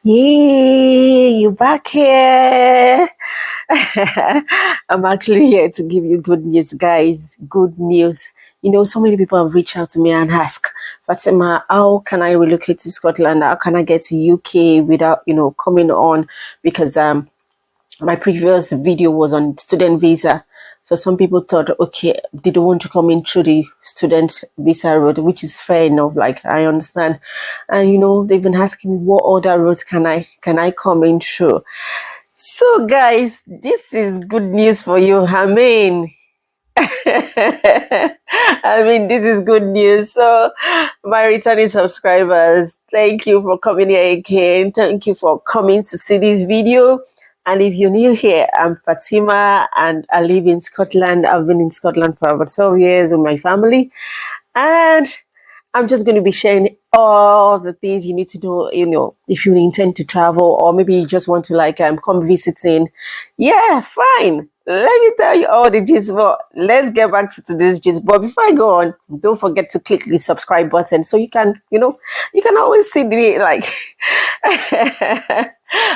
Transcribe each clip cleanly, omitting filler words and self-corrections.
Yay, you back here. I'm actually here to give you good news, guys. Good news. So many people have reached out to me and asked, Fatima, how can I relocate to Scotland? How can I get to UK without, coming on? Because my previous video was on student visa. So some people thought, okay, they don't want to come in through the student visa route, which is fair enough. Like, I understand. And they've been asking me, what other routes can I come in through? So guys, this is good news for you. This is good news. So my returning subscribers, thank you for coming here again. Thank you for coming to see this video. And if you're new here, I'm Fatima and I live in Scotland. I've been in Scotland for about 12 years with my family. And I'm just going to be sharing all the things you need to know, if you intend to travel or maybe you just want to come visiting. Yeah, fine. Let me tell you all the gist, but let's get back to today's gist. But before I go on, don't forget to click the subscribe button so you can always see the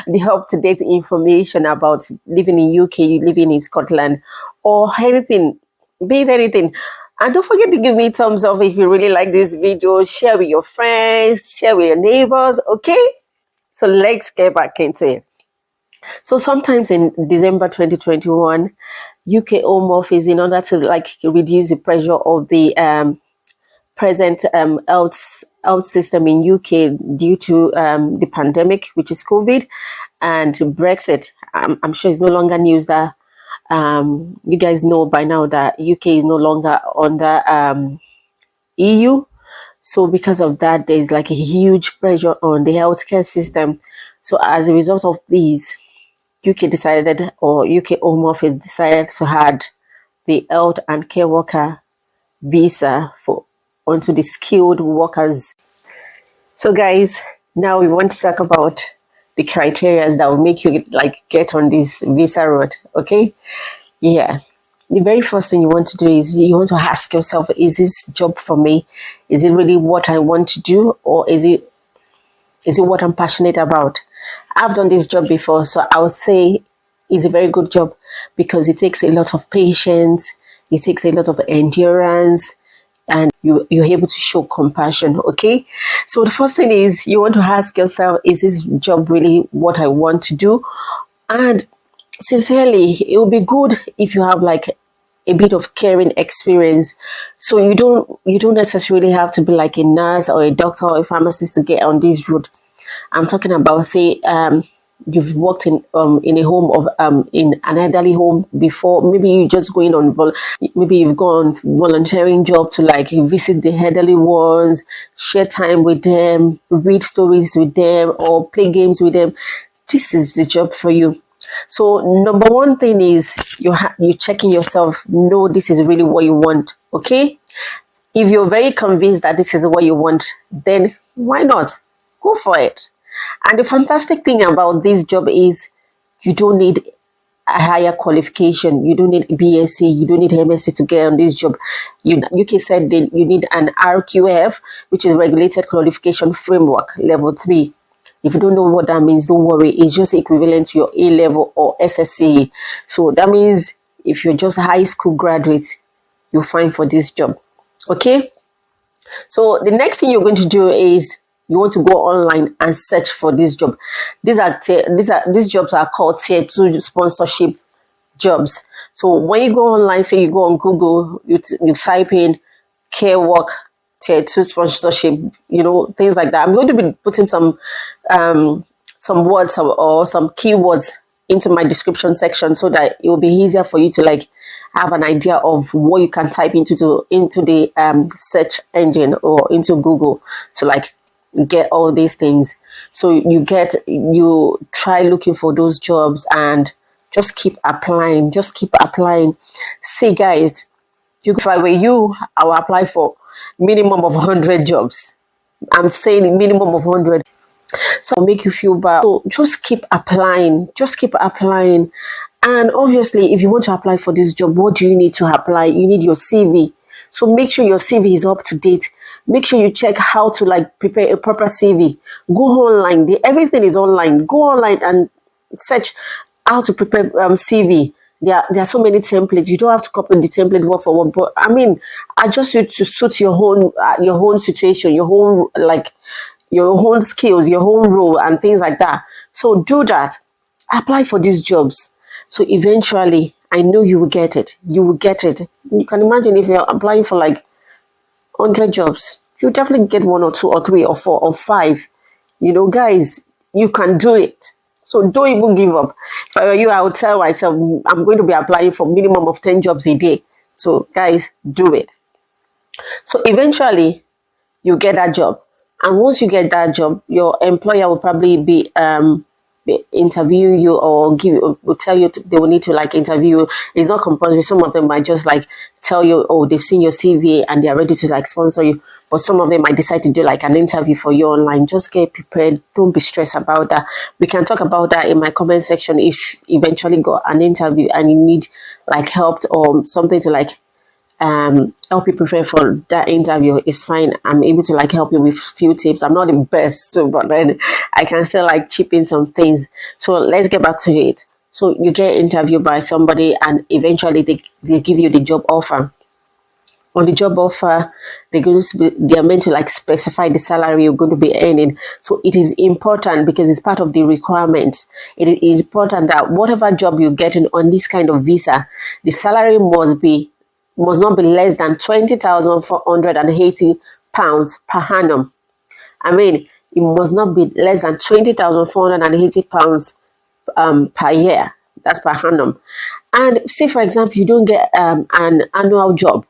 the up-to-date information about living in UK, living in Scotland, or anything, be it anything. And don't forget to give me a thumbs up if you really like this video. Share with your friends, share with your neighbors, okay? So let's get back into it. So sometimes in December 2021, UK Home Office, in order to reduce the pressure of the present health system in UK due to the pandemic, which is COVID, and Brexit. I'm sure it's no longer news that you guys know by now that UK is no longer under EU. So because of that, there's a huge pressure on the healthcare system. So as a result of these, UK decided, or UK Home Office decided to add the health and care worker visa onto the skilled workers. So guys, now we want to talk about the criteria that will make you get on this visa road, okay? Yeah. The very first thing you want to do is you want to ask yourself, is this job for me? Is it really what I want to do, or is it what I'm passionate about? I've done this job before, so I would say it's a very good job because it takes a lot of patience, it takes a lot of endurance, and you're able to show compassion, okay? So the first thing is you want to ask yourself, is this job really what I want to do? And sincerely, it would be good if you have a bit of caring experience. So you don't necessarily have to be a nurse or a doctor or a pharmacist to get on this route. I'm talking about, say, you've worked in a home of in an elderly home before. Maybe you just going on maybe you've gone on volunteering job to visit the elderly ones, share time with them, read stories with them, or play games with them. This is the job for you. So number one thing is you're checking yourself. No, this is really what you want, okay? If you're very convinced that this is what you want, then why not? Go for it. And the fantastic thing about this job is you don't need a higher qualification. You don't need BSc, you don't need MSc to get on this job. UK said that you need an RQF, which is Regulated Qualification Framework, level 3. If you don't know what that means, don't worry. It's just equivalent to your A-level or SSC. So that means if you're just a high school graduate, you're fine for this job. Okay? So the next thing you're going to do is you want to go online and search for this job. These jobs are called tier 2 sponsorship jobs. So when you go online, say you go on Google, you type in care work tier 2 sponsorship, things like that. I'm going to be putting some words or some keywords into my description section so that it will be easier for you to have an idea of what you can type into the search engine or into Google to get all these things. So you try looking for those jobs and just keep applying. See guys, if I were you, I will apply for minimum of 100 jobs. I'm saying minimum of 100. So I'll make you feel bad. So just keep applying. And obviously, if you want to apply for this job, what do you need to apply? You need your CV. So make sure your CV is up to date. Make sure you check how to like prepare a proper CV. Go online. Everything is online. Go online and search how to prepare CV. There are so many templates. You don't have to copy the template word for word, but I mean, adjust it to suit your own situation, your own skills, your own role, and things like that. So do that. Apply for these jobs. So eventually, I know you will get it. You will get it. You can imagine if you're applying for like 100 jobs, you definitely get 1 or 2 or 3 or 4 or 5. You know, guys, you can do it. So don't even give up. If I were you, I would tell myself, I'm going to be applying for minimum of 10 jobs a day. So guys, do it. So eventually, you get that job. And once you get that job, your employer will probably be interview you or will tell you they will need to like interview you. It's not compulsory. Some of them might just like tell you, oh, they've seen your CV and they are ready to like sponsor you. But some of them might decide to do like an interview for you online. Just get prepared. Don't be stressed about that. We can talk about that in my comment section if you eventually got an interview and you need like help or something to like help you prepare for that interview. Is fine. I'm able to like help you with few tips. I'm not the best, so, but then I can still like chip in some things. So let's get back to it. So you get interviewed by somebody and eventually they give you the job offer. On the job offer, they are meant to like specify the salary you're going to be earning. So it is important because it's part of the requirements. It is important that whatever job you're getting on this kind of visa, the salary must not be less than £20,480 per annum. I mean, it must not be less than £20,480 per year. That's per annum. And say, for example, you don't get an annual job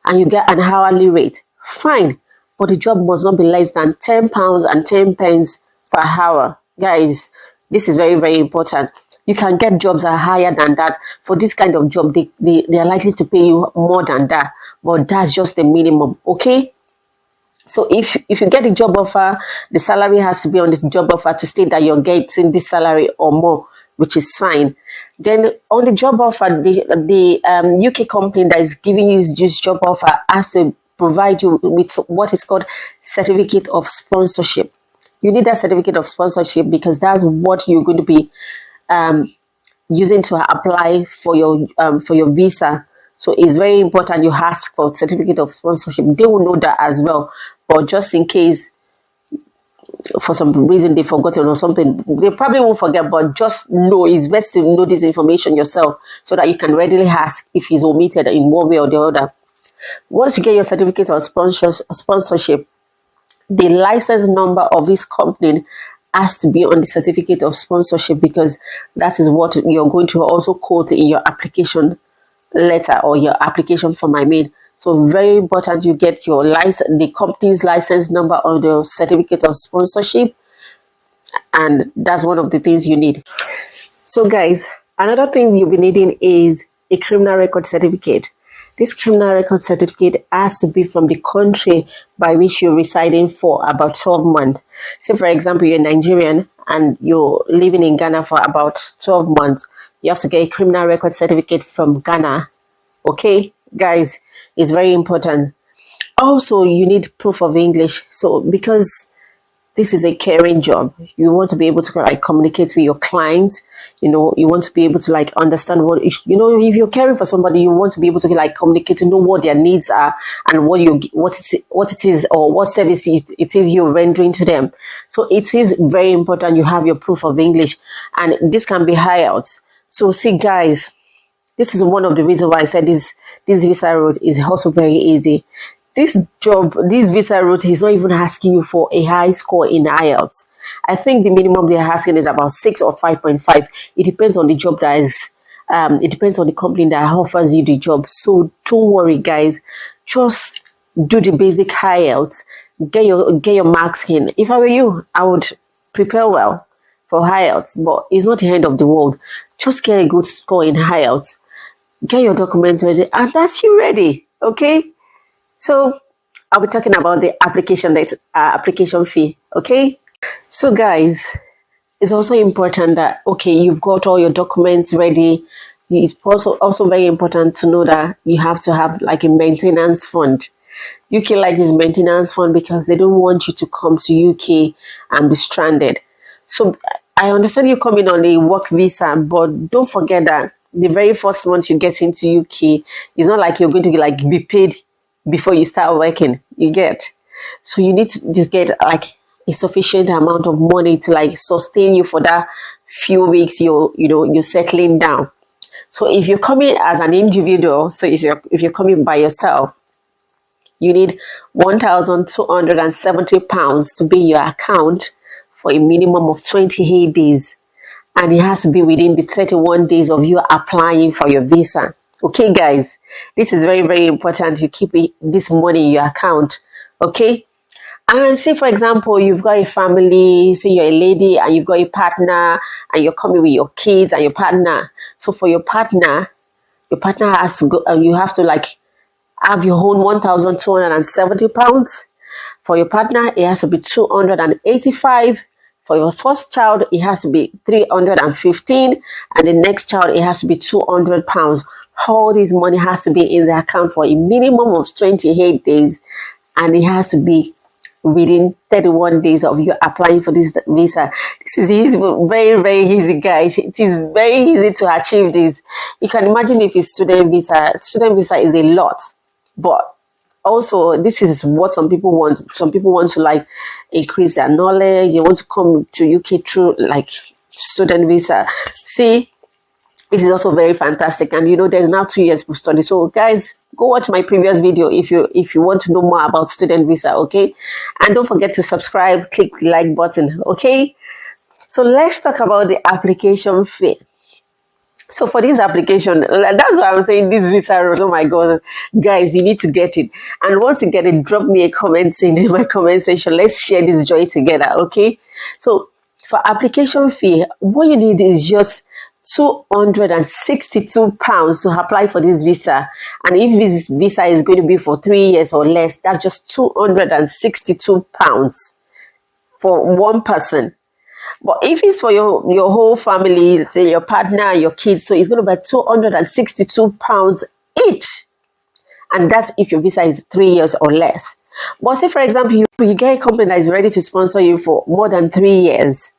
and you get an hourly rate. Fine. But the job must not be less than £10.10 per hour. Guys, this is very, very important. You can get jobs that are higher than that. For this kind of job, they are likely to pay you more than that. But that's just the minimum, okay? So if you get a job offer, the salary has to be on this job offer to state that you're getting this salary or more, which is fine. Then on the job offer, the UK company that is giving you this job offer has to provide you with what is called certificate of sponsorship. You need that certificate of sponsorship because that's what you're going to be using to apply for your visa. So it's very important you ask for certificate of sponsorship. They will know that as well, but just in case for some reason they forgotten or something, they probably won't forget, but just know it's best to know this information yourself so that you can readily ask if it's omitted in one way or the other. Once you get your certificate of sponsorship, the license number of this company has to be on the certificate of sponsorship because that is what you're going to also quote in your application letter or your application form. So very important you get your license, the company's license number on the certificate of sponsorship, and that's one of the things you need. So guys, another thing you'll be needing is a criminal record certificate. This criminal record certificate has to be from the country by which you're residing for about 12 months. Say, for example, you're Nigerian and you're living in Ghana for about 12 months. You have to get a criminal record certificate from Ghana. Okay, guys, it's very important. Also, you need proof of English. So, because this is a caring job, you want to be able to like communicate with your clients. You know, you want to be able to like understand if you're caring for somebody, you want to be able to like communicate to know what their needs are and what it is or what service it is you're rendering to them. So it is very important you have your proof of English, and this can be IELTS. So see, guys, this is one of the reasons why I said this visa route is also very easy. This visa route is not even asking you for a high score in IELTS. I think the minimum they're asking is about 6 or 5.5. It depends on the job it depends on the company that offers you the job. So don't worry, guys. Just do the basic IELTS. Get your marks in. If I were you, I would prepare well for IELTS, but it's not the end of the world. Just get a good score in IELTS. Get your documents ready, and that's you ready. Okay? So I'll be talking about the application fee. Okay? So guys, it's also important that, okay, you've got all your documents ready. It's also very important to know that you have to have like a maintenance fund. UK like this maintenance fund because they don't want you to come to UK and be stranded. So I understand you coming on a work visa, but don't forget that the very first month you get into UK, it's not like you're going to like be paid before you start working. You get, so you need to get like a sufficient amount of money to like sustain you for that few weeks you're settling down. So if you're coming as an individual, so if you're coming by yourself, you need £1,270 to be in your account for a minimum of 28 days. And it has to be within the 31 days of you applying for your visa. Okay, guys, this is very, very important. You keep this money in your account. Okay. And say, for example, you've got a family, say you're a lady and you've got a partner and you're coming with your kids and your partner. So for your partner has to go, and you have to like have your own £1,270. For your partner, it has to be 285. For your first child, it has to be 315, and the next child, it has to be £200. All this money has to be in the account for a minimum of 28 days, and it has to be within 31 days of you applying for this visa. This is easy, very, very easy, guys. It is very easy to achieve this. You can imagine if it's student visa. Student visa is a lot, but also this is what some people want. Some people want to like increase their knowledge. They want to come to UK through like student visa. See, this is also very fantastic, and there's now 2 years to study. So guys, go watch my previous video if you want to know more about student visa. Okay, and don't forget to subscribe, click the like button. Okay, so let's talk about the application fee. So for this application, that's why I'm saying this visa, oh my god, guys, you need to get it. And once you get it, drop me a comment in my comment section. Let's share this joy together. Okay, so for application fee, what you need is just £262 to apply for this visa. And if this visa is going to be for 3 years or less, that's just £262 for one person. But if it's for your whole family, say your partner and your kids, so it's going to be £262 each. And that's if your visa is 3 years or less. But say, for example, you get a company that is ready to sponsor you for more than 3 years.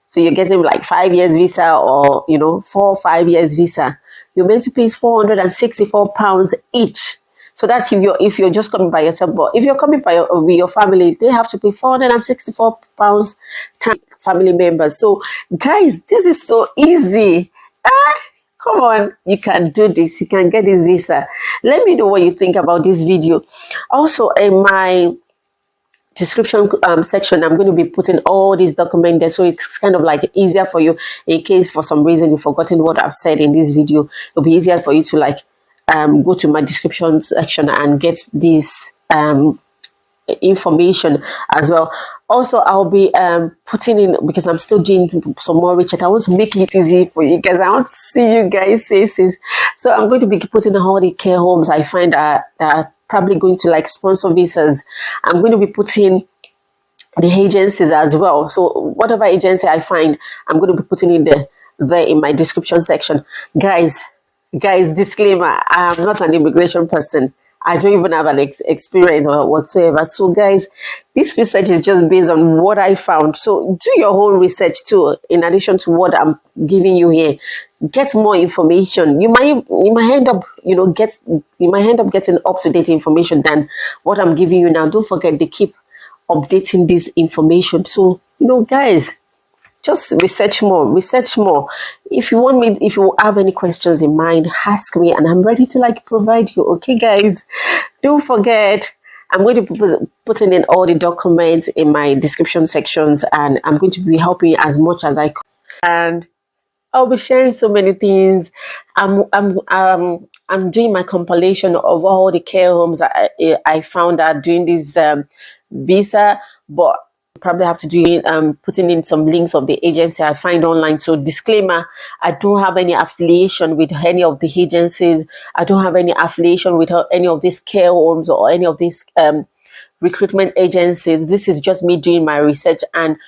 So you're getting like 5 years visa or 4 or 5 years visa. You're meant to pay £464 each. So that's if you're just coming by yourself. But if you're coming with your family, they have to pay £464 family members. So guys, this is so easy. Come on, you can do this. You can get this visa. Let me know what you think about this video. Also, in my description section, I'm going to be putting all these documents there, so it's kind of like easier for you in case for some reason you've forgotten what I've said in this video. It'll be easier for you to like go to my description section and get this information as well. Also, I'll be putting in, because I'm still doing some more research. I want to make it easy for you guys. I want to see you guys' faces. So I'm going to be putting all the care homes I find that are probably going to like sponsor visas. I'm going to be putting the agencies as well. So whatever agency I find, I'm going to be putting in there in my description section. Guys, disclaimer, I am not an immigration person. I don't even have an experience or whatsoever. So guys, this research is just based on what I found. So do your own research too, in addition to what I'm giving you here. Get more information. You might end up getting up-to-date information than what I'm giving you now. Don't forget, they keep updating this information. So guys, just research more. If you have any questions in mind, ask me and I'm ready to like provide you. Okay guys, don't forget, I'm going to be putting in all the documents in my description sections, and I'm going to be helping you as much as I can. And I'll be sharing so many things. I'm doing my compilation of all the care homes I found out doing this visa, but probably have to do putting in some links of the agency I find online. So disclaimer, I don't have any affiliation with any of the agencies. I don't have any affiliation with any of these care homes or any of these recruitment agencies. This is just me doing my research and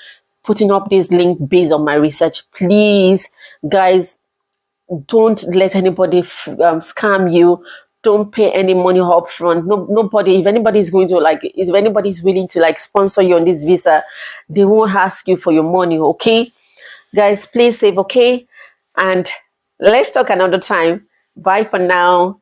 putting up this link based on my research. Please guys, don't let anybody scam you. don't pay any money up front. Nobody, if anybody is going to like, if anybody is willing to like sponsor you on this visa, they won't ask you for your money. Okay, guys, play safe. Okay, and let's talk another time. Bye for now.